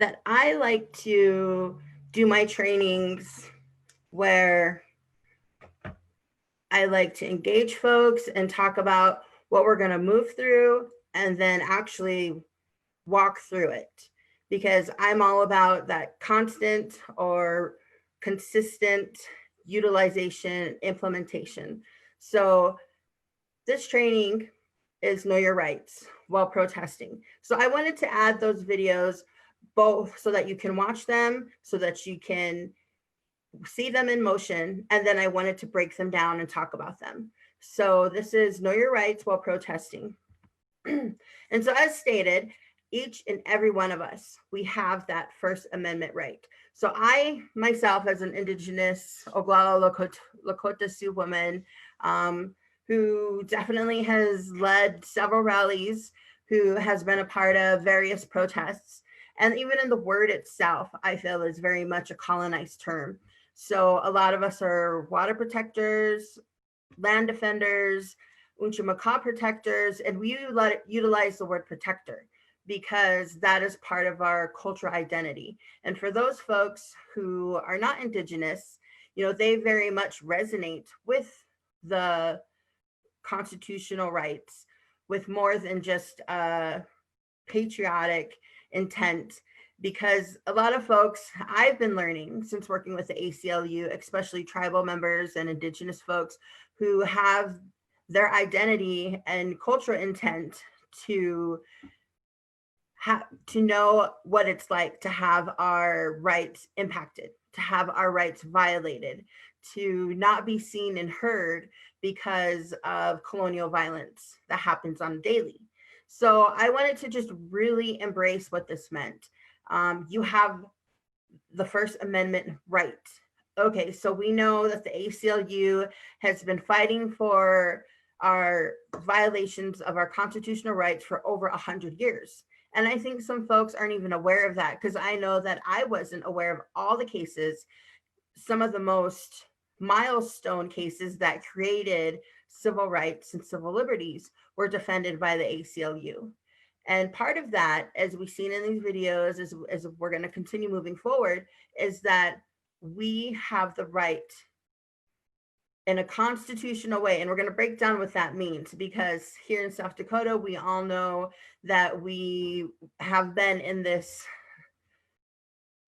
that I like to do my trainings where I like to engage folks and talk about what we're going to move through and then actually walk through it, because I'm all about that constant or consistent utilization, implementation. So this training is Know Your Rights while protesting. So I wanted to add those videos both so that you can watch them, so that you can see them in motion, and then I wanted to break them down and talk about them. So this is Know Your Rights while protesting. And so as stated, each and every one of us, we have that First Amendment right. So I myself, as an Indigenous Oglala Lakota Sioux woman, who definitely has led several rallies, who has been a part of various protests, and even in the word itself, I feel is very much a colonized term. So a lot of us are water protectors, land defenders, Unchimaka protectors, and we utilize the word protector because that is part of our cultural identity. And for those folks who are not Indigenous, you know, they very much resonate with the constitutional rights with more than just a patriotic intent, because a lot of folks, I've been learning since working with the ACLU, especially tribal members and Indigenous folks who have their identity and cultural intent to know what it's like to have our rights impacted, to have our rights violated, to not be seen and heard because of colonial violence that happens on a daily. So I wanted to just really embrace what this meant. You have the First Amendment right. Okay, so we know that the ACLU has been fighting for our violations of our constitutional rights for over 100 years. And I think some folks aren't even aware of that, because I know that I wasn't aware of all the cases, some of the most milestone cases that created civil rights and civil liberties were defended by the ACLU. And part of that, as we've seen in these videos, as we're going to continue moving forward, is that we have the right in a constitutional way. And we're going to break down what that means, because here in South Dakota, we all know that we have been in this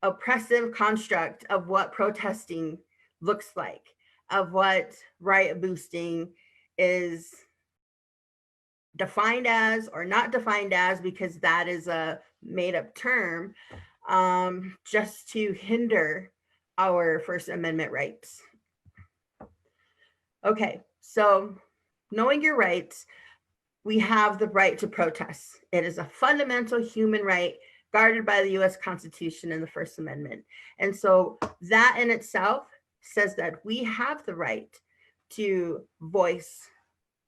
oppressive construct of what protesting looks like, of what riot boosting is defined as or not defined as, because that is a made up term, just to hinder our First Amendment rights. Okay, so knowing your rights, we have the right to protest. It is a fundamental human right guarded by the US Constitution and the First Amendment. And so that in itself says that we have the right to voice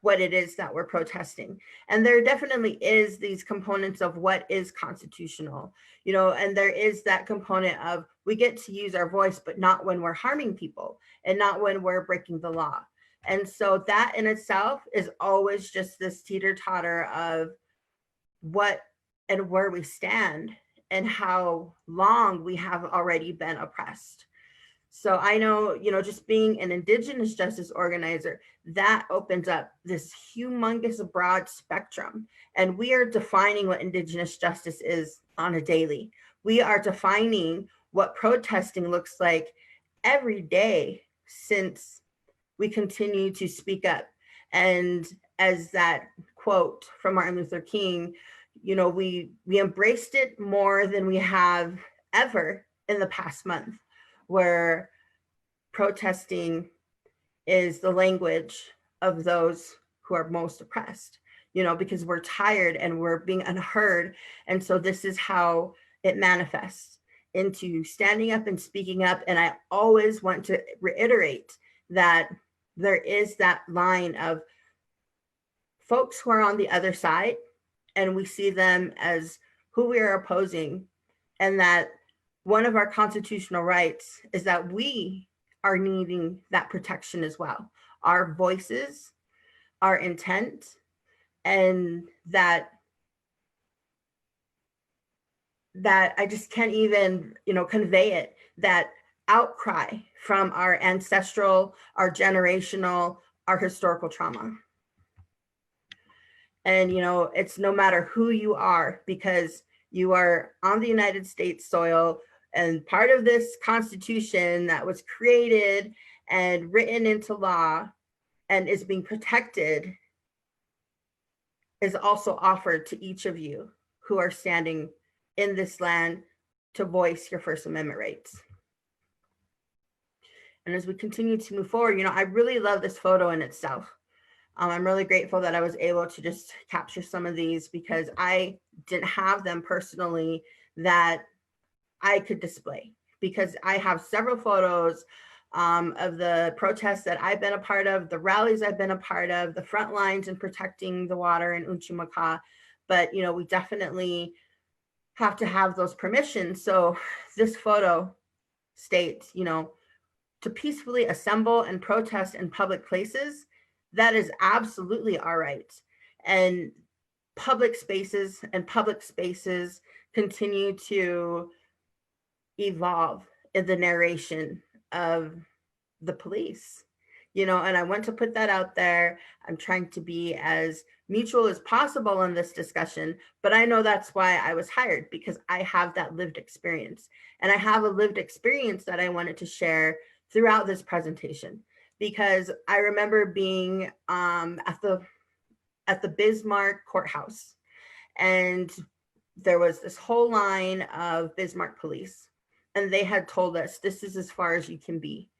what it is that we're protesting. And there definitely is these components of what is constitutional, you know, and there is that component of we get to use our voice, but not when we're harming people and not when we're breaking the law. And so that in itself is always just this teeter-totter of what and where we stand and how long we have already been oppressed. So I know, you know, just being an Indigenous justice organizer, that opens up this humongous broad spectrum. And we are defining what Indigenous justice is on a daily. We are defining what protesting looks like every day since we continue to speak up. And as that quote from Martin Luther King, you know, we embraced it more than we have ever in the past month, where protesting is the language of those who are most oppressed, you know, because we're tired and we're being unheard. And so this is how it manifests into standing up and speaking up. And I always want to reiterate that there is that line of folks who are on the other side, and we see them as who we are opposing, and that one of our constitutional rights is that we are needing that protection as well. Our voices, our intent, and that that I just can't even, convey it, that outcry from our ancestral, our generational, our historical trauma. And, it's no matter who you are, because you are on the United States soil, and part of this Constitution that was created and written into law and is being protected is also offered to each of you who are standing in this land to voice your First Amendment rights. And as we continue to move forward, I really love this photo in itself. I'm really grateful that I was able to just capture some of these, because I didn't have them personally that I could display, because I have several photos of the protests that I've been a part of, the rallies I've been a part of, the front lines in protecting the water in Unchumaka. But, we definitely have to have those permissions. So this photo states, to peacefully assemble and protest in public places, that is absolutely our right. And public spaces continue to evolve in the narration of the police, and I want to put that out there. I'm trying to be as mutual as possible in this discussion, but I know that's why I was hired, because I have that lived experience, and I have a lived experience that I wanted to share throughout this presentation, because I remember being at the Bismarck courthouse, and there was this whole line of Bismarck police, and they had told us, this is as far as you can be.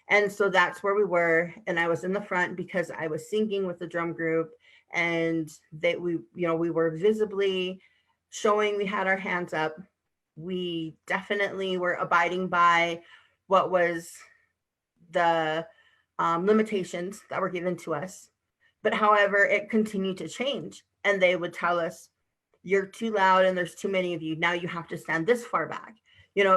And so that's where we were. And I was in the front because I was singing with the drum group, and we were visibly showing we had our hands up. We definitely were abiding by what was the limitations that were given to us. But however, it continued to change, and they would tell us, you're too loud and there's too many of you. Now you have to stand this far back.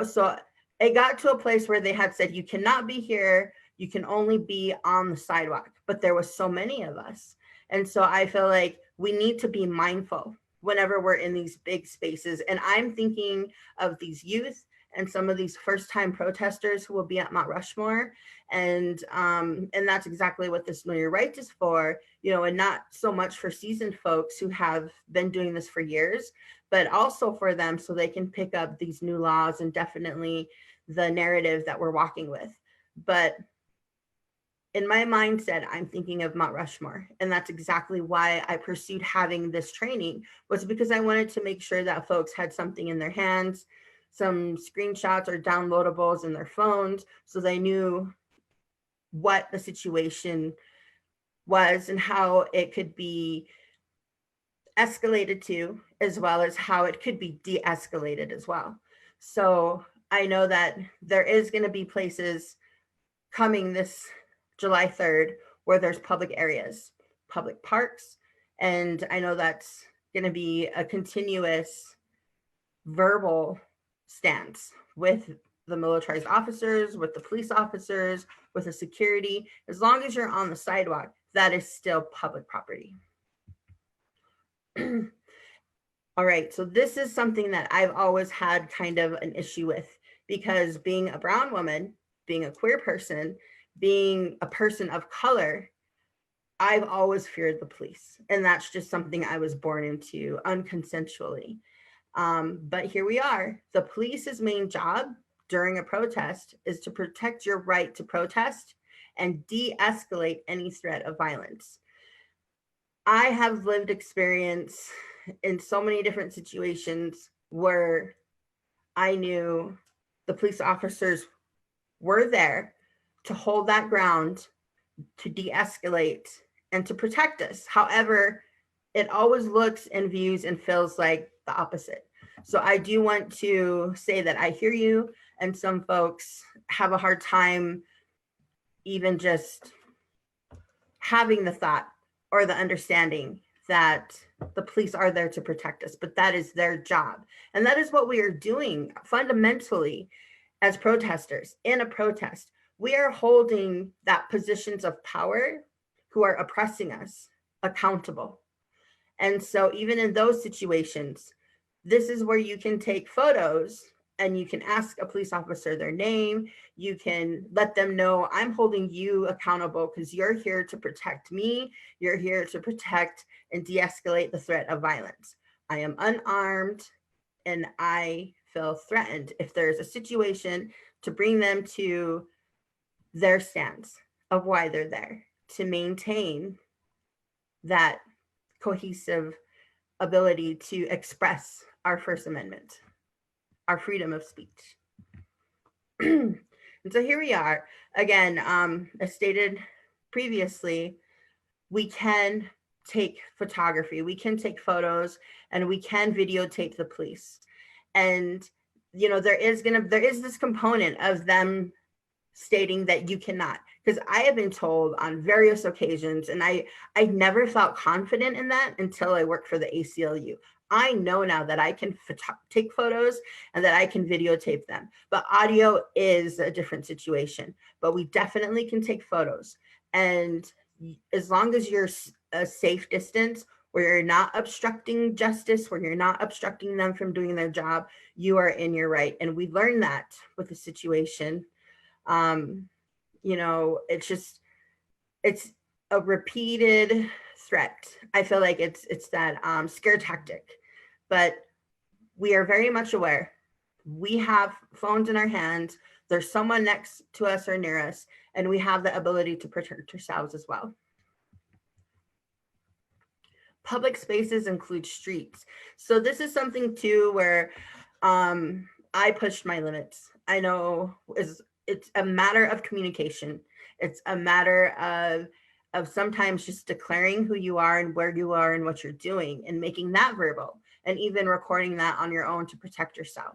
So it got to a place where they had said, you cannot be here. You can only be on the sidewalk. But there was so many of us. And so I feel like we need to be mindful whenever we're in these big spaces. And I'm thinking of these youth and some of these first-time protesters who will be at Mount Rushmore. And that's exactly what this Know Your Right is for, and not so much for seasoned folks who have been doing this for years, but also for them so they can pick up these new laws and definitely the narrative that we're walking with. But in my mindset, I'm thinking of Mount Rushmore. And that's exactly why I pursued having this training, was because I wanted to make sure that folks had something in their hands, some screenshots or downloadables in their phones, so they knew what the situation was and how it could be escalated to, as well as how it could be de-escalated as well. So I know that there is going to be places coming this July 3rd where there's public areas, public parks, and I know that's going to be a continuous verbal stance with the militarized officers, with the police officers, with the security. As long as you're on the sidewalk, that is still public property. All right, so this is something that I've always had kind of an issue with, because being a brown woman, being a queer person, being a person of color, I've always feared the police. And that's just something I was born into unconsensually. But here we are. The police's main job during a protest is to protect your right to protest and de-escalate any threat of violence. I have lived experience in so many different situations where I knew the police officers were there to hold that ground, to de-escalate, and to protect us. However, it always looks and views and feels like the opposite. So I do want to say that I hear you, and some folks have a hard time even just having the thought or the understanding that the police are there to protect us, but that is their job. And that is what we are doing fundamentally as protesters. In a protest, we are holding that positions of power who are oppressing us accountable. And so even in those situations, this is where you can take photos and you can ask a police officer their name. You can let them know, I'm holding you accountable because you're here to protect me. You're here to protect and de-escalate the threat of violence. I am unarmed and I feel threatened. If there's a situation, to bring them to their stance of why they're there, to maintain that cohesive ability to express our First Amendment, our freedom of speech. And so here we are again, as stated previously, we can take photography, we can take photos, and we can videotape the police. And there is this component of them stating that you cannot, because I have been told on various occasions, and I never felt confident in that until I worked for the ACLU. I know now that I can take photos and that I can videotape them, but audio is a different situation. But we definitely can take photos, and as long as you're a safe distance where you're not obstructing justice, where you're not obstructing them from doing their job, you are in your right. And we learned that with the situation. It's a repeated threat. I feel like it's that scare tactic, but we are very much aware. We have phones in our hands. There's someone next to us or near us, and we have the ability to protect ourselves as well. Public spaces include streets. So this is something too where I pushed my limits. I know it's a matter of communication. It's a matter of sometimes just declaring who you are and where you are and what you're doing and making that verbal, and even recording that on your own to protect yourself.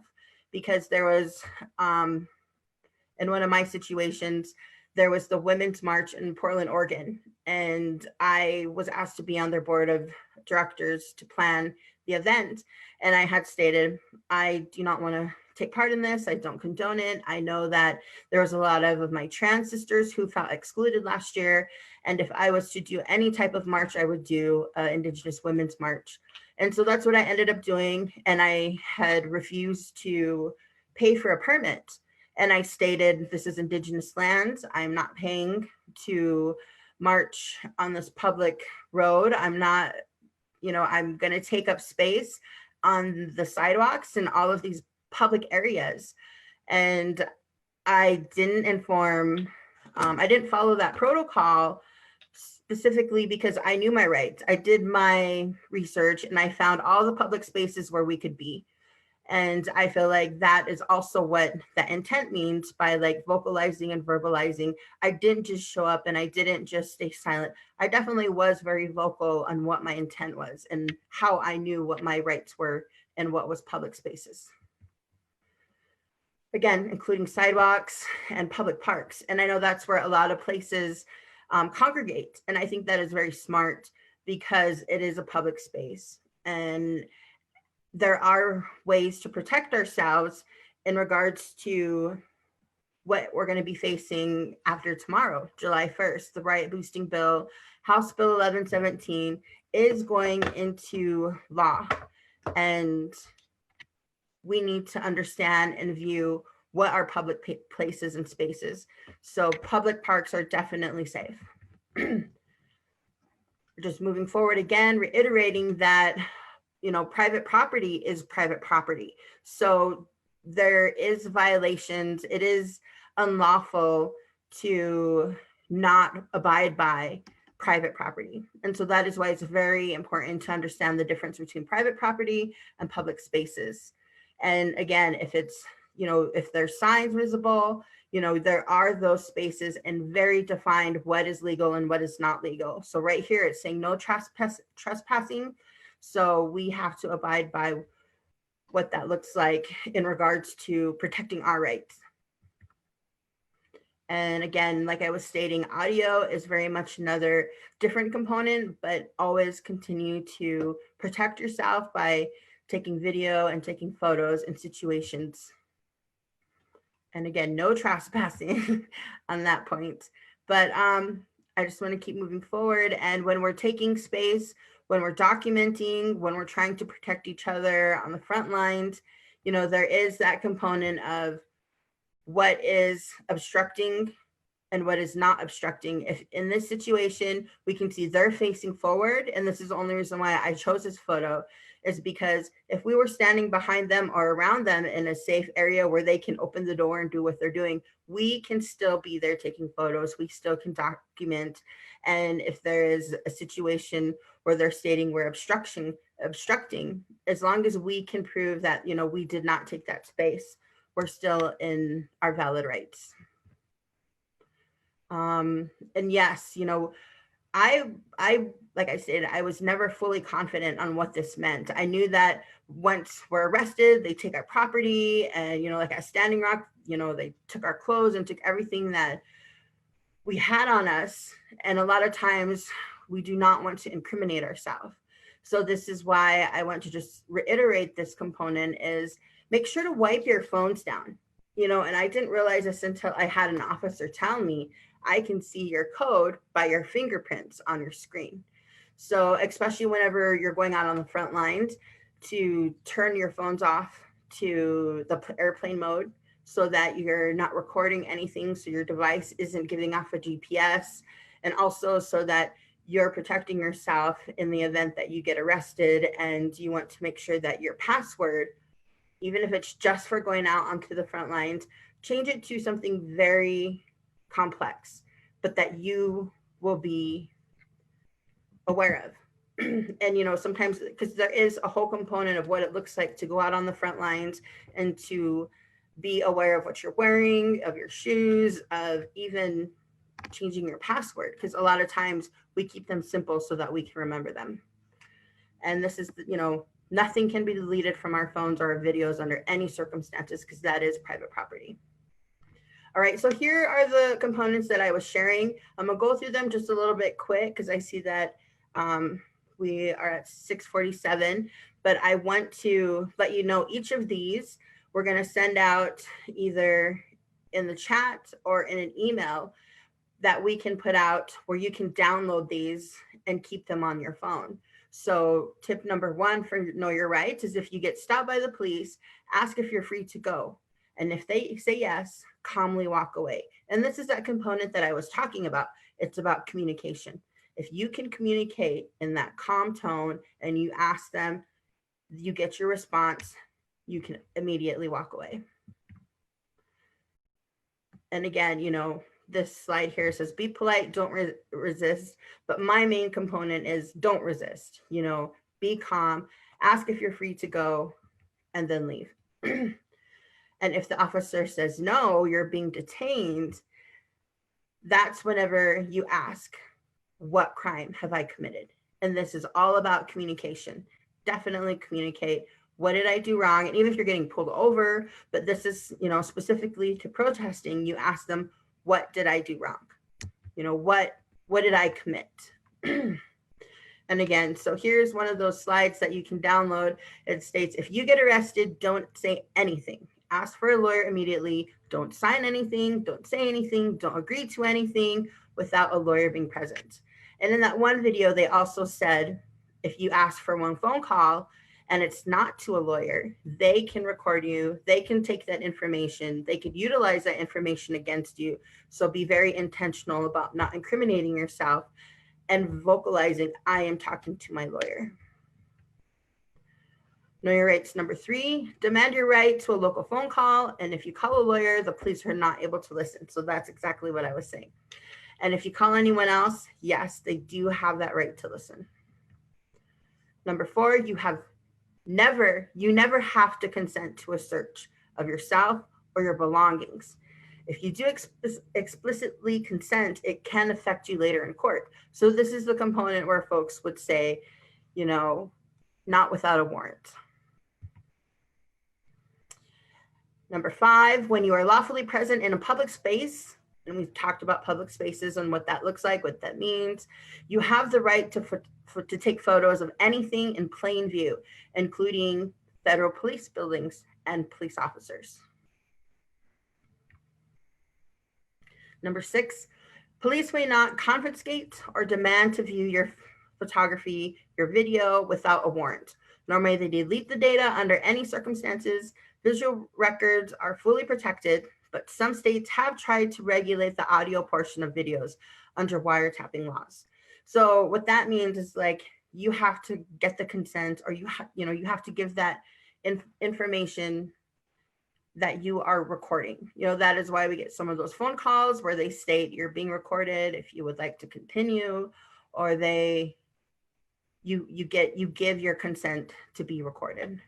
Because there was, in one of my situations, there was the Women's March in Portland, Oregon, and I was asked to be on their board of directors to plan the event. And I had stated, I do not want to take part in this. I don't condone it. I know that there was a lot of my trans sisters who felt excluded last year. And if I was to do any type of march, I would do Indigenous Women's March. And so that's what I ended up doing. And I had refused to pay for a permit. And I stated, this is Indigenous lands. I'm not paying to march on this public road. I'm not, I'm going to take up space on the sidewalks and all of these public areas. And I didn't inform, I didn't follow that protocol specifically because I knew my rights. I did my research and I found all the public spaces where we could be. And I feel like that is also what that intent means by like vocalizing and verbalizing. I didn't just show up and I didn't just stay silent. I definitely was very vocal on what my intent was and how I knew what my rights were and what was public spaces. Again, including sidewalks and public parks. And I know that's where a lot of places congregate. And I think that is very smart because it is a public space. And there are ways to protect ourselves in regards to what we're going to be facing after tomorrow, July 1st. The riot boosting bill, House Bill 1117, is going into law. And we need to understand and view what are public places and spaces. So public parks are definitely safe. Just moving forward again, reiterating that private property is private property. So there is violations. It is unlawful to not abide by private property. And so that is why it's very important to understand the difference between private property and public spaces. And again, if it's, if there's signs visible, there are those spaces and very defined what is legal and what is not legal. So right here, it's saying no trespassing. So we have to abide by what that looks like in regards to protecting our rights. And again, like I was stating, audio is very much another different component, but always continue to protect yourself by taking video and taking photos in situations. And again, no trespassing on that point. But I just want to keep moving forward. And when we're taking space, when we're documenting, when we're trying to protect each other on the front lines, you know, there is that component of what is obstructing and what is not obstructing. If in this situation, we can see they're facing forward, and this is the only reason why I chose this photo, is because if we were standing behind them or around them in a safe area where they can open the door and do what they're doing, we can still be there taking photos, we still can document. And if there is a situation where they're stating we're obstructing, as long as we can prove that, you know, we did not take that space, we're still in our valid rights. And yes, you know, I like I said, I was never fully confident on what this meant. I knew that once we're arrested, they take our property, and, you know, like at Standing Rock, you know, they took our clothes and took everything that we had on us. And a lot of times we do not want to incriminate ourselves. So this is why I want to just reiterate this component is make sure to wipe your phones down, you know, and I didn't realize this until I had an officer tell me, I can see your code by your fingerprints on your screen. So especially whenever you're going out on the front lines, to turn your phones off to the airplane mode so that you're not recording anything, so your device isn't giving off a GPS, and also so that you're protecting yourself in the event that you get arrested, and you want to make sure that your password, even if it's just for going out onto the front lines, change it to something very complex, but that you will be aware of. And, you know, sometimes, because there is a whole component of what it looks like to go out on the front lines and to be aware of what you're wearing, of your shoes, of even changing your password, because a lot of times we keep them simple so that we can remember them. And this is, you know, nothing can be deleted from our phones or our videos under any circumstances, because that is private property. All right, so here are the components that I was sharing. I'm gonna go through them just a little bit quick because I see that we are at 6:47, but I want to let you know each of these we're gonna send out either in the chat or in an email that we can put out where you can download these and keep them on your phone. So tip number one for Know Your Rights is if you get stopped by the police, ask if you're free to go. And if they say yes, calmly walk away. And this is that component that I was talking about. It's about communication. If you can communicate in that calm tone and you ask them, you get your response, you can immediately walk away. And again, you know, this slide here says, be polite, don't resist. But my main component is don't resist, you know, be calm, ask if you're free to go, and then leave. And if the officer says, no, you're being detained, that's whenever you ask, what crime have I committed? And this is all about communication. Definitely communicate. What did I do wrong? And even if you're getting pulled over, but this is, you know, specifically to protesting, you ask them, what did I do wrong? You know, what did I commit? And again, so here's one of those slides that you can download. It states, if you get arrested, don't say anything. Ask for a lawyer immediately. Don't sign anything. Don't say anything. Don't agree to anything without a lawyer being present. And in that one video, they also said, if you ask for one phone call and it's not to a lawyer, they can record you. They can take that information. They could utilize that information against you. So be very intentional about not incriminating yourself and vocalizing, I am talking to my lawyer. Know your rights. Number 3, demand your right to a local phone call. And if you call a lawyer, the police are not able to listen. So that's exactly what I was saying. And if you call anyone else, yes, they do have that right to listen. Number 4, you never have to consent to a search of yourself or your belongings. If you do explicitly consent, it can affect you later in court. So this is the component where folks would say, you know, not without a warrant. Number 5, when you are lawfully present in a public space, and we've talked about public spaces and what that looks like, what that means, you have the right to take photos of anything in plain view, including federal police buildings and police officers. Number 6, police may not confiscate or demand to view your photography, your video without a warrant. Nor may they delete the data under any circumstances. Visual records are fully protected, but some states have tried to regulate the audio portion of videos under wiretapping laws. So what that means is like you have to get the consent, or you have to give that information that you are recording. That is why we get some of those phone calls where they state you're being recorded if you would like to continue, or you give your consent to be recorded.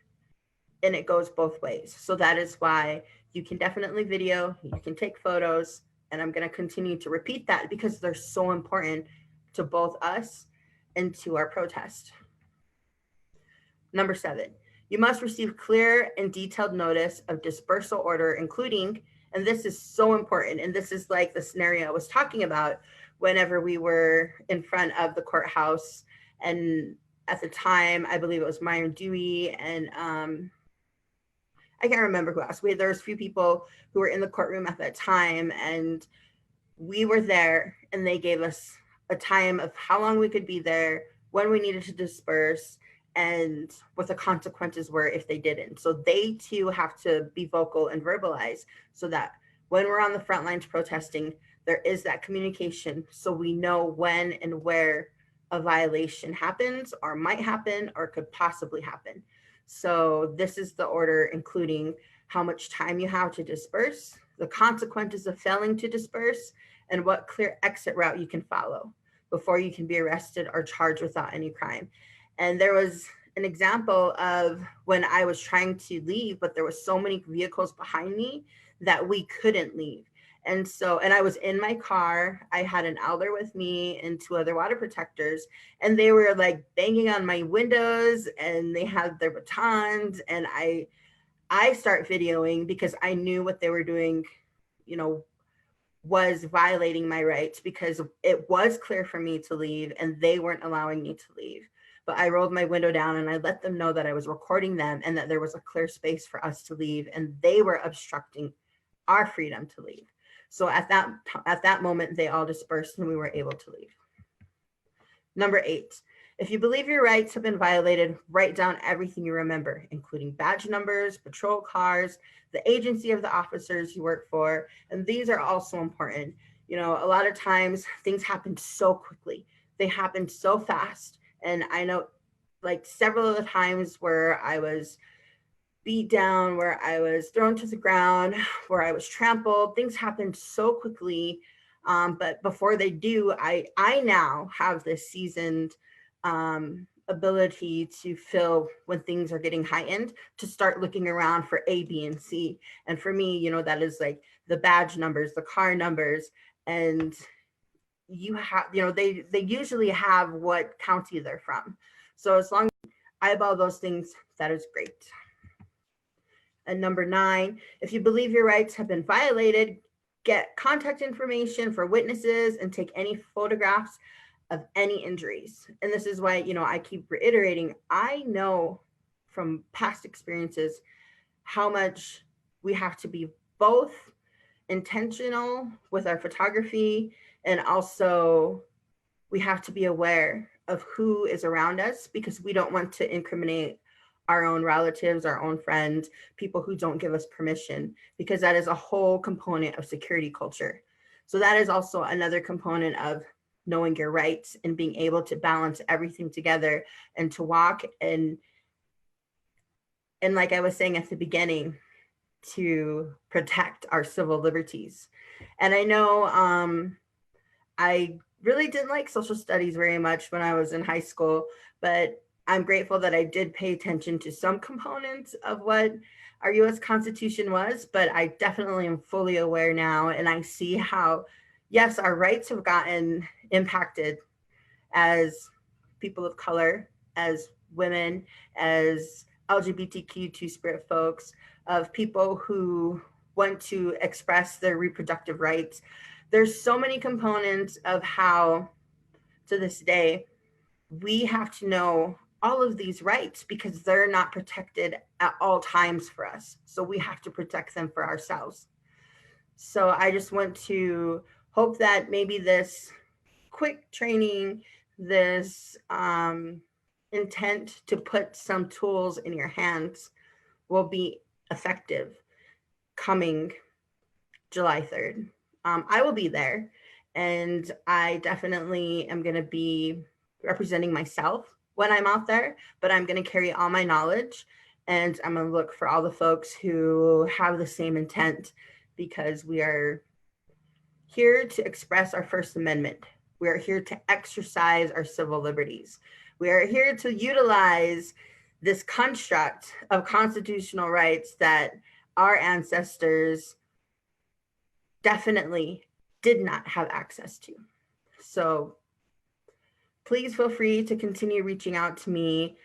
And it goes both ways. So that is why you can definitely video, you can take photos, and I'm going to continue to repeat that because they're so important to both us and to our protest. Number 7, you must receive clear and detailed notice of dispersal order, including, and this is so important, and this is like the scenario I was talking about whenever we were in front of the courthouse, and at the time, I believe it was Myron Dewey and I can't remember who else. There was a few people who were in the courtroom at that time, and we were there, and they gave us a time of how long we could be there, when we needed to disperse, and what the consequences were if they didn't. So they too have to be vocal and verbalize so that when we're on the front lines protesting, there is that communication so we know when and where a violation happens or might happen or could possibly happen. So this is the order, including how much time you have to disperse, the consequences of failing to disperse, and what clear exit route you can follow before you can be arrested or charged without any crime. And there was an example of when I was trying to leave, but there was so many vehicles behind me that we couldn't leave. And I was in my car, I had an elder with me and 2 other water protectors, and they were like banging on my windows and they had their batons, and I start videoing because I knew what they were doing, was violating my rights because it was clear for me to leave and they weren't allowing me to leave. But I rolled my window down and I let them know that I was recording them and that there was a clear space for us to leave, and they were obstructing our freedom to leave. So at that moment, they all dispersed and we were able to leave. Number 8, if you believe your rights have been violated, write down everything you remember, including badge numbers, patrol cars, the agency of the officers you work for. And these are also important. A lot of times things happen so quickly. They happen so fast. And I know like several of the times where I was beat down, where I was thrown to the ground, where I was trampled. Things happened so quickly. But before they do, I now have this seasoned ability to feel when things are getting heightened, to start looking around for A, B, and C. And for me, that is like the badge numbers, the car numbers, and you have, they usually have what county they're from. So as long as I eyeball those things, that is great. And number 9, if you believe your rights have been violated, get contact information for witnesses and take any photographs of any injuries. And this is why, I keep reiterating, I know from past experiences how much we have to be both intentional with our photography, and also we have to be aware of who is around us, because we don't want to incriminate our own relatives, our own friends, people who don't give us permission, because that is a whole component of security culture. So that is also another component of knowing your rights and being able to balance everything together and to walk and like I was saying at the beginning, to protect our civil liberties. And I know I really didn't like social studies very much when I was in high school, but I'm grateful that I did pay attention to some components of what our U.S. Constitution was, but I definitely am fully aware now, and I see how, yes, our rights have gotten impacted as people of color, as women, as LGBTQ two-spirit folks, of people who want to express their reproductive rights. There's so many components of how, to this day, we have to know all of these rights because they're not protected at all times for us. So we have to protect them for ourselves. So I just want to hope that maybe this quick training, this intent to put some tools in your hands will be effective coming July 3rd. I will be there, and I definitely am going to be representing myself when I'm out there, but I'm going to carry all my knowledge, and I'm going to look for all the folks who have the same intent, because we are here to express our First Amendment. We are here to exercise our civil liberties. We are here to utilize this construct of constitutional rights that our ancestors definitely did not have access to. So please feel free to continue reaching out to me.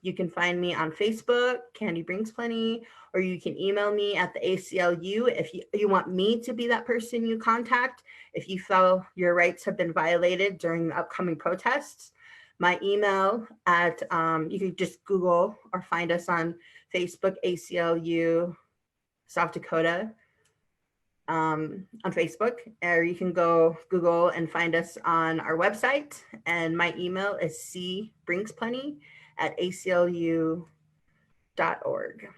You can find me on Facebook, Candi Brings Plenty, or you can email me at the ACLU if you want me to be that person you contact if you feel your rights have been violated during the upcoming protests. My email at, you can just Google or find us on Facebook, ACLU South Dakota on Facebook, or you can go Google and find us on our website. And my email is cbringsplenty@aclu.org.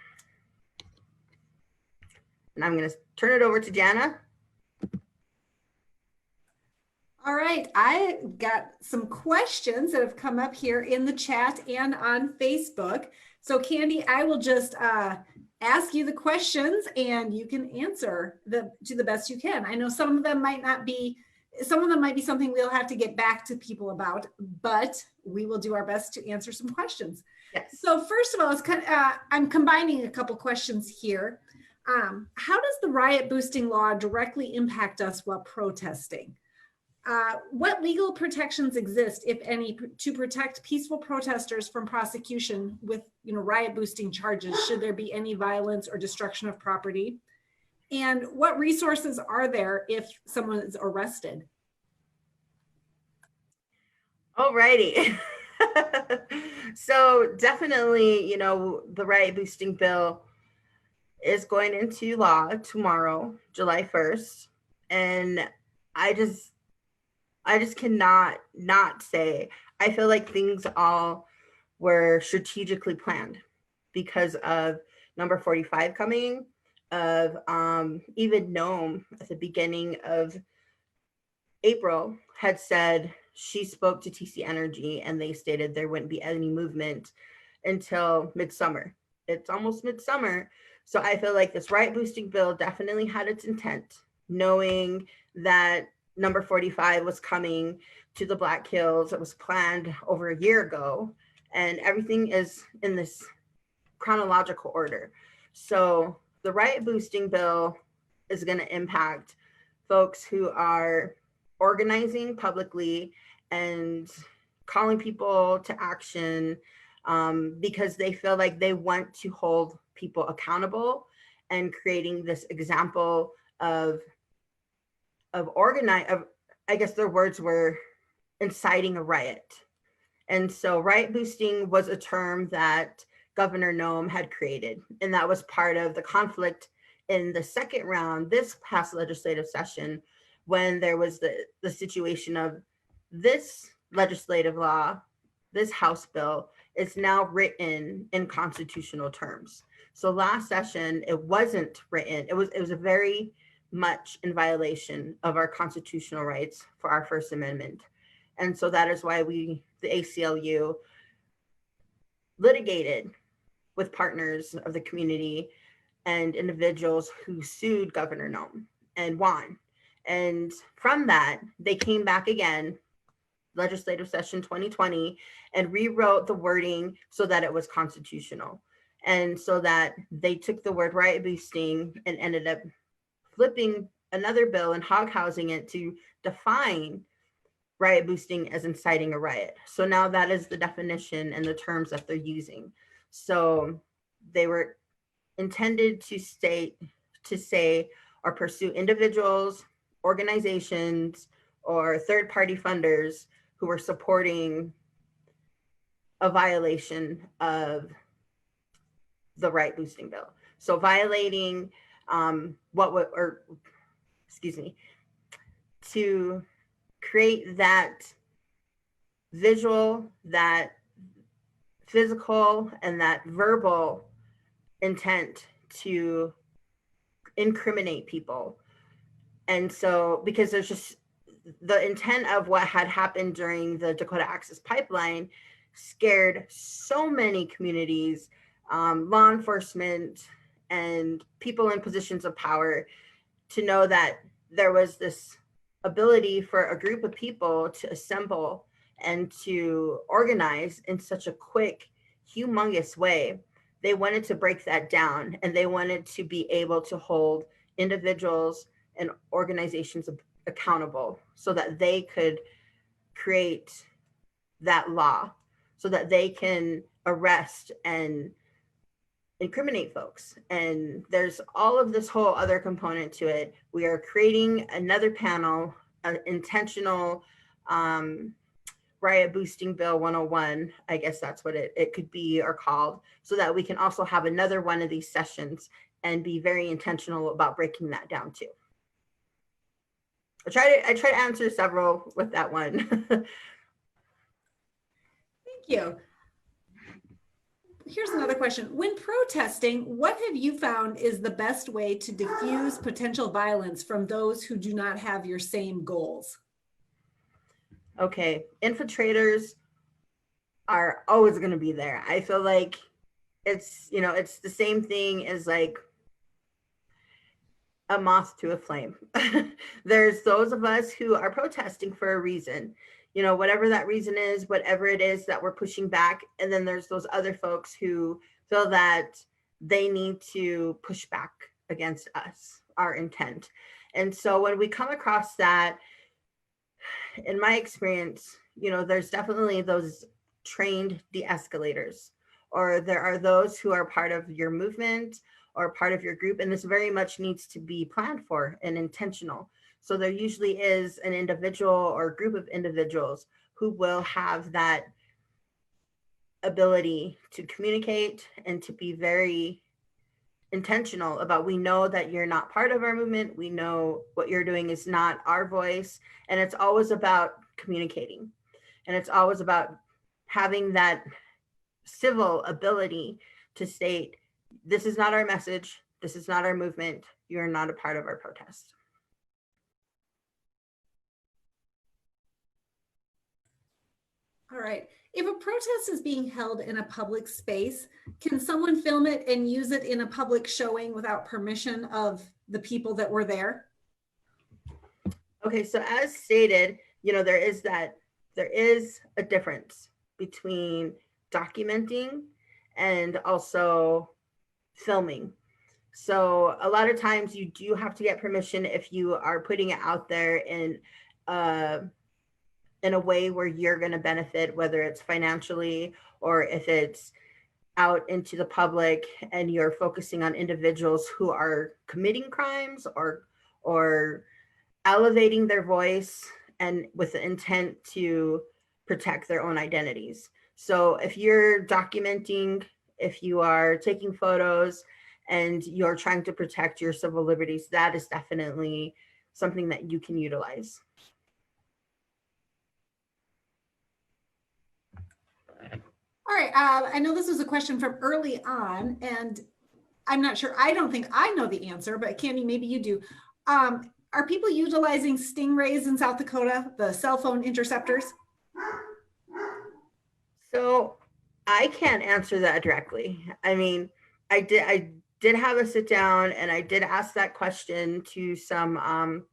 And I'm going to turn it over to Jana. All right, I got some questions that have come up here in the chat and on Facebook. So Candi, I will just ask you the questions and you can answer to the best you can. I know some of them might be something we'll have to get back to people about, but we will do our best to answer some questions. Yes. So first of all, I'm combining a couple questions here. How does the riot boosting law directly impact us while protesting? What legal protections exist, if any, to protect peaceful protesters from prosecution with riot boosting charges should there be any violence or destruction of property? And what resources are there if someone is arrested? Alrighty. So definitely, the riot boosting bill is going into law tomorrow, July 1st. And I just cannot not say, I feel like things all were strategically planned because of number 45 coming, of even Noam at the beginning of April had said she spoke to TC Energy and they stated there wouldn't be any movement until midsummer. It's almost midsummer. So I feel like this riot boosting bill definitely had its intent, knowing that number 45 was coming to the Black Hills. It was planned over a year ago, and everything is in this chronological order. So the riot boosting bill is going to impact folks who are organizing publicly and calling people to action because they feel like they want to hold people accountable and creating this example of I guess their words were inciting a riot. And so riot boosting was a term that Governor Noam had created. And that was part of the conflict in the second round, this past legislative session, when there was the situation of this legislative law, this House bill is now written in constitutional terms. So last session, it wasn't written. It was a very much in violation of our constitutional rights for our First Amendment. And so that is why the ACLU, litigated with partners of the community and individuals who sued Governor Noam and won. And from that, they came back again, legislative session 2020, and rewrote the wording so that it was constitutional. And so that they took the word riot boosting and ended up flipping another bill and hoghousing it to define riot boosting as inciting a riot. So now that is the definition and the terms that they're using. So they were intended to say or pursue individuals, organizations, or third-party funders who were supporting a violation of the riot boosting bill. So violating to create that visual, that physical, and that verbal intent to incriminate people. And so, because there's just the intent of what had happened during the Dakota Access Pipeline scared so many communities, law enforcement, and people in positions of power, to know that there was this ability for a group of people to assemble and to organize in such a quick, humongous way. They wanted to break that down, and they wanted to be able to hold individuals and organizations accountable so that they could create that law, so that they can arrest and incriminate folks. And there's all of this whole other component to it. We are creating another panel, an intentional riot boosting bill 101, I guess that's what it could be or called, so that we can also have another one of these sessions and be very intentional about breaking that down too. I try to answer several with that one. Thank you. Here's another question. When protesting, what have you found is the best way to diffuse potential violence from those who do not have your same goals? Okay, infiltrators are always going to be there. I feel like it's, you know, it's the same thing as like a moth to a flame. There's those of us who are protesting for a reason, you know, whatever that reason is, whatever it is that we're pushing back. And then there's those other folks who feel that they need to push back against us, our intent. And so when we come across that, in my experience, you know, there's definitely those trained de-escalators, or there are those who are part of your movement or part of your group. And this very much needs to be planned for and intentional. So there usually is an individual or group of individuals who will have that ability to communicate and to be very intentional about, we know that you're not part of our movement. We know what you're doing is not our voice. And it's always about communicating. And it's always about having that civil ability to state, this is not our message. This is not our movement. You're not a part of our protest. All right. If a protest is being held in a public space, can someone film it and use it in a public showing without permission of the people that were there? Okay, so as stated, you know, there is a difference between documenting and also filming. So a lot of times you do have to get permission if you are putting it out there in a way where you're going to benefit, whether it's financially or if it's out into the public and you're focusing on individuals who are committing crimes or elevating their voice and with the intent to protect their own identities. So if you're documenting, if you are taking photos and you're trying to protect your civil liberties, that is definitely something that you can utilize. All right, I know this was a question from early on, and I'm not sure, I don't think I know the answer, but Candi, maybe you do. Are people utilizing stingrays in South Dakota, the cell phone interceptors? So I can't answer that directly. I mean, I did have a sit down and I did ask that question to some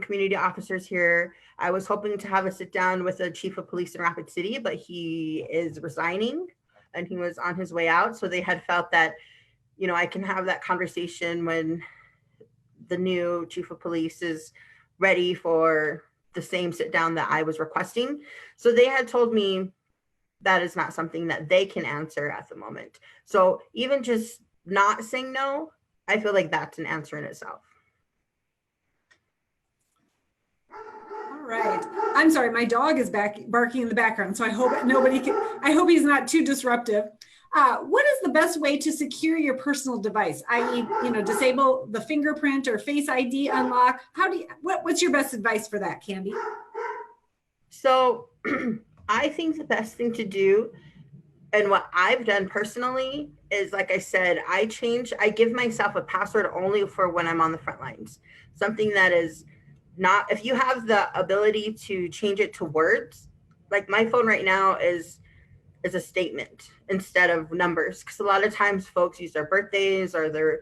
community officers here. I was hoping to have a sit down with the chief of police in Rapid City, but he is resigning and he was on his way out. So they had felt that, you know, I can have that conversation when the new chief of police is ready for the same sit down that I was requesting. So they had told me that is not something that they can answer at the moment. So even just not saying no, I feel like that's an answer in itself. All right. I'm sorry, my dog is back barking in the background, so I hope I hope he's not too disruptive. What is the best way to secure your personal device? I.e., you know, disable the fingerprint or Face ID unlock. What's your best advice for that, Candi? So I think the best thing to do, and what I've done personally, is, like I said, I give myself a password only for when I'm on the front lines. Something that is not, if you have the ability to change it to words, like my phone right now is a statement instead of numbers, because a lot of times folks use their birthdays or their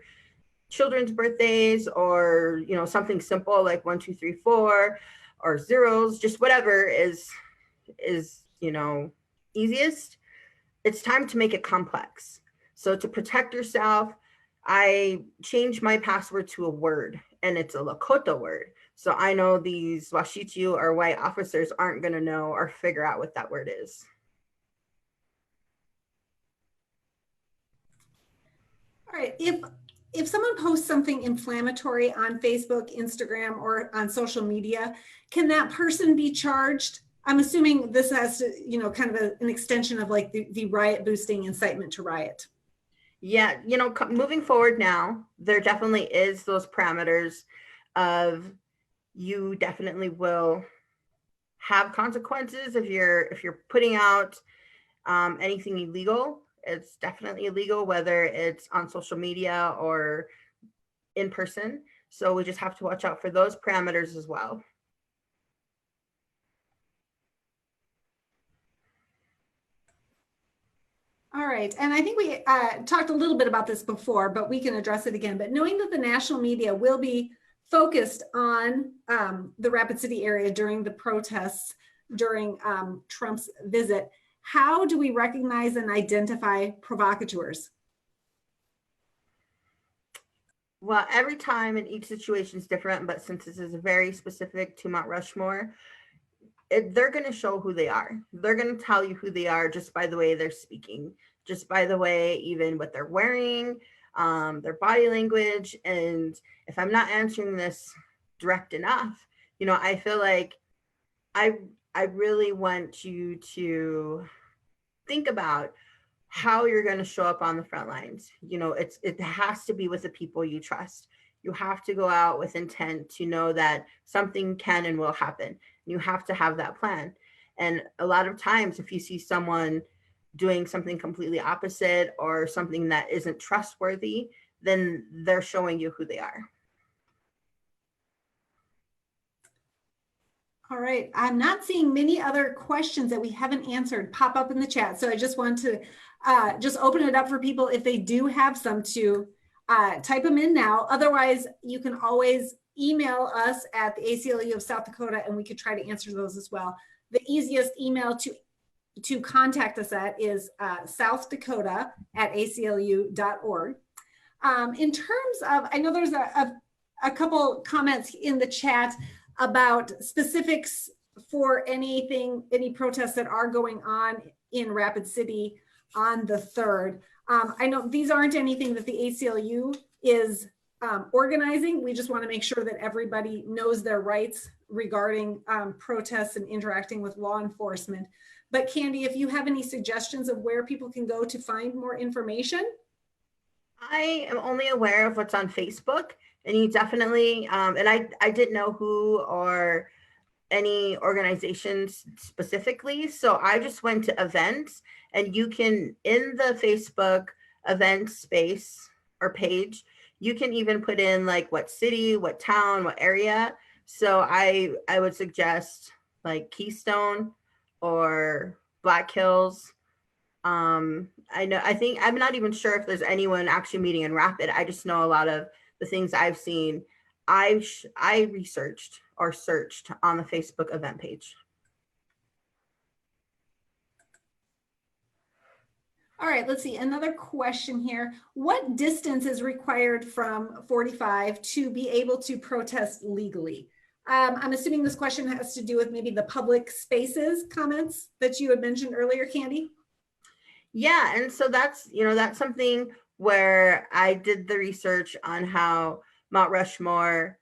children's birthdays, or something simple like 1 2 3 4, or zeros, just whatever is easiest. It's time to make it complex. So to protect yourself, I changed my password to a word, and it's a Lakota word. So I know these Washichu or white officers aren't going to know or figure out what that word is. All right. If someone posts something inflammatory on Facebook, Instagram, or on social media, can that person be charged? I'm assuming this has to, kind of an extension of like the riot boosting incitement to riot. Yeah, moving forward now, there definitely is those parameters of, you definitely will have consequences if you're putting out anything illegal. It's definitely illegal, whether it's on social media or in person. So we just have to watch out for those parameters as well. All right. And I think we talked a little bit about this before, but we can address it again. But knowing that the national media will be focused on the Rapid City area during the protests, during Trump's visit, how do we recognize and identify provocateurs? Well, every time and each situation is different, but since this is very specific to Mount Rushmore, they're going to show who they are. They're going to tell you who they are just by the way they're speaking, just by the way, even what they're wearing, their body language. And if I'm not answering this direct enough, I feel like I really want you to think about how you're going to show up on the front lines. It has to be with the people you trust. You have to go out with intent to know that something can and will happen. You have to have that plan. And a lot of times, if you see someone doing something completely opposite or something that isn't trustworthy, then they're showing you who they are. All right. I'm not seeing many other questions that we haven't answered pop up in the chat. So I just want to just open it up for people if they do have some to type them in now. Otherwise, you can always email us at the ACLU of South Dakota and we could try to answer those as well. The easiest email to contact us at is southdakota@aclu.org. In terms of, I know there's a couple comments in the chat about specifics for any protests that are going on in Rapid City on the 3rd. I know these aren't anything that the ACLU is organizing. We just want to make sure that everybody knows their rights regarding protests and interacting with law enforcement. But Candi, if you have any suggestions of where people can go to find more information? I am only aware of what's on Facebook, and you definitely, and I didn't know who or any organizations specifically. So I just went to events, and you can, in the Facebook event space or page, you can even put in like what city, what town, what area. So I would suggest like Keystone or Black Hills. I think I'm not even sure if there's anyone actually meeting in Rapid. I just know a lot of the things I've seen. I researched or searched on the Facebook event page. All right, let's see. Another question here. What distance is required from 45 to be able to protest legally? I'm assuming this question has to do with maybe the public spaces comments that you had mentioned earlier, Candi. Yeah, and so that's something where I did the research on how Mount Rushmore,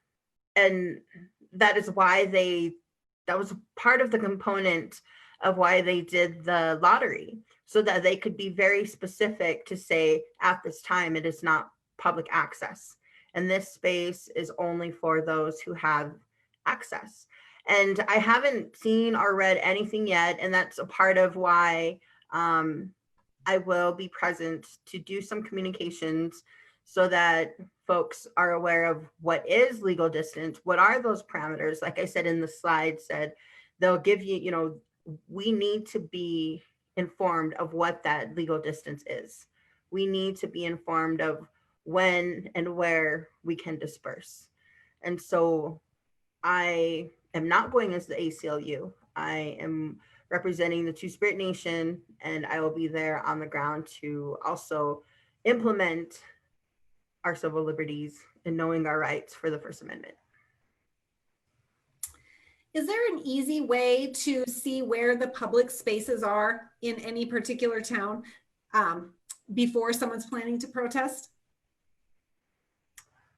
and that is why that was part of the component of why they did the lottery, so that they could be very specific to say at this time it is not public access, and this space is only for those who have access. And I haven't seen or read anything yet, and that's a part of why I will be present to do some communications so that folks are aware of what is legal distance, what are those parameters. Like I said in the slide, said they'll give you, you know, we need to be informed of what that legal distance is. We need to be informed of when and where we can disperse. And so I am not going as the ACLU. I am representing the Two-Spirit Nation, and I will be there on the ground to also implement our civil liberties and knowing our rights for the First Amendment. Is there an easy way to see where the public spaces are in any particular town before someone's planning to protest?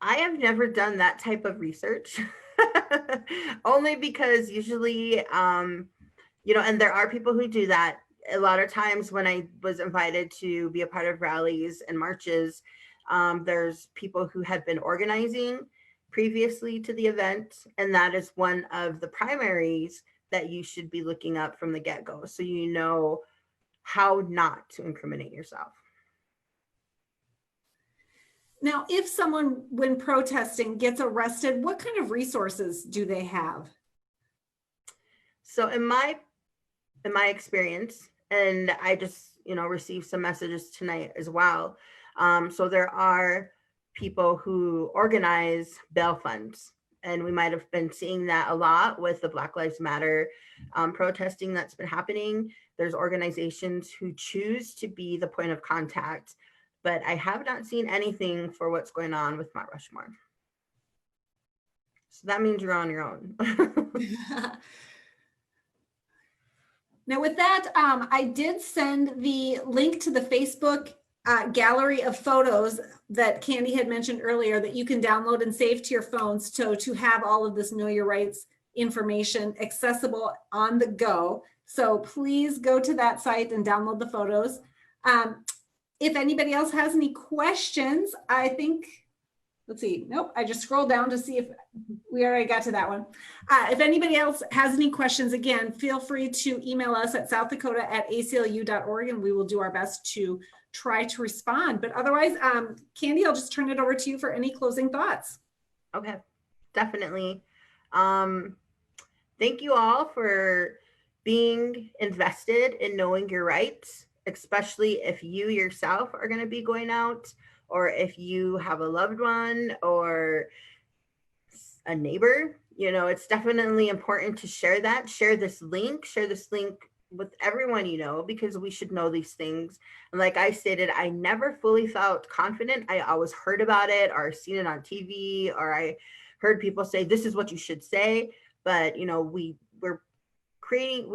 I have never done that type of research, only because usually, you know, and there are people who do that. A lot of times when I was invited to be a part of rallies and marches, there's people who had been organizing previously to the event, and that is one of the primaries that you should be looking up from the get-go, so you know how not to incriminate yourself. Now, if someone, when protesting, gets arrested, what kind of resources do they have? So in my experience, and I just, you know, received some messages tonight as well. So there are people who organize bail funds, and we might have been seeing that a lot with the Black Lives Matter protesting that's been happening. There's organizations who choose to be the point of contact, but I have not seen anything for what's going on with Mount Rushmore. So that means you're on your own. Now with that, I did send the link to the Facebook gallery of photos that Candi had mentioned earlier that you can download and save to your phones to have all of this Know Your Rights information accessible on the go. So please go to that site and download the photos. If anybody else has any questions, I think, let's see, nope, I just scrolled down to see if we already got to that one. If anybody else has any questions, again, feel free to email us at southdakota@aclu.org, and we will do our best to try to respond. But otherwise, Candi, I'll just turn it over to you for any closing thoughts. Okay, definitely. Thank you all for being invested in knowing your rights, especially if you yourself are going to be going out, or if you have a loved one or a neighbor. You know, it's definitely important to share that, share this link with everyone you know, because we should know these things. And like I stated, I never fully felt confident. I always heard about it or seen it on TV, or I heard people say, this is what you should say. But, you know, we've created,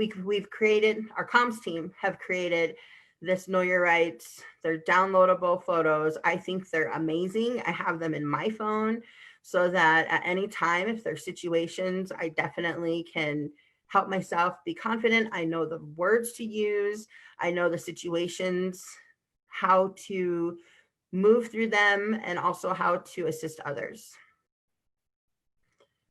our comms team have created this Know Your Rights. They're downloadable photos. I think they're amazing. I have them in my phone so that at any time, if there's situations, I definitely can help myself be confident. I know the words to use. I know the situations, how to move through them, and also how to assist others.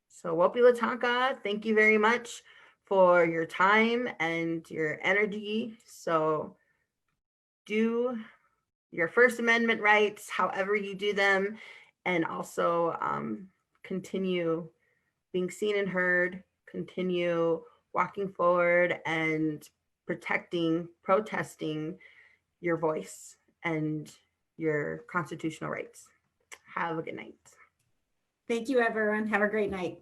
So Wopi Latanka, thank you very much for your time and your energy. So do your First Amendment rights, however you do them, and also continue being seen and heard, continue walking forward and protesting your voice and your constitutional rights. Have a good night. Thank you, everyone. Have a great night.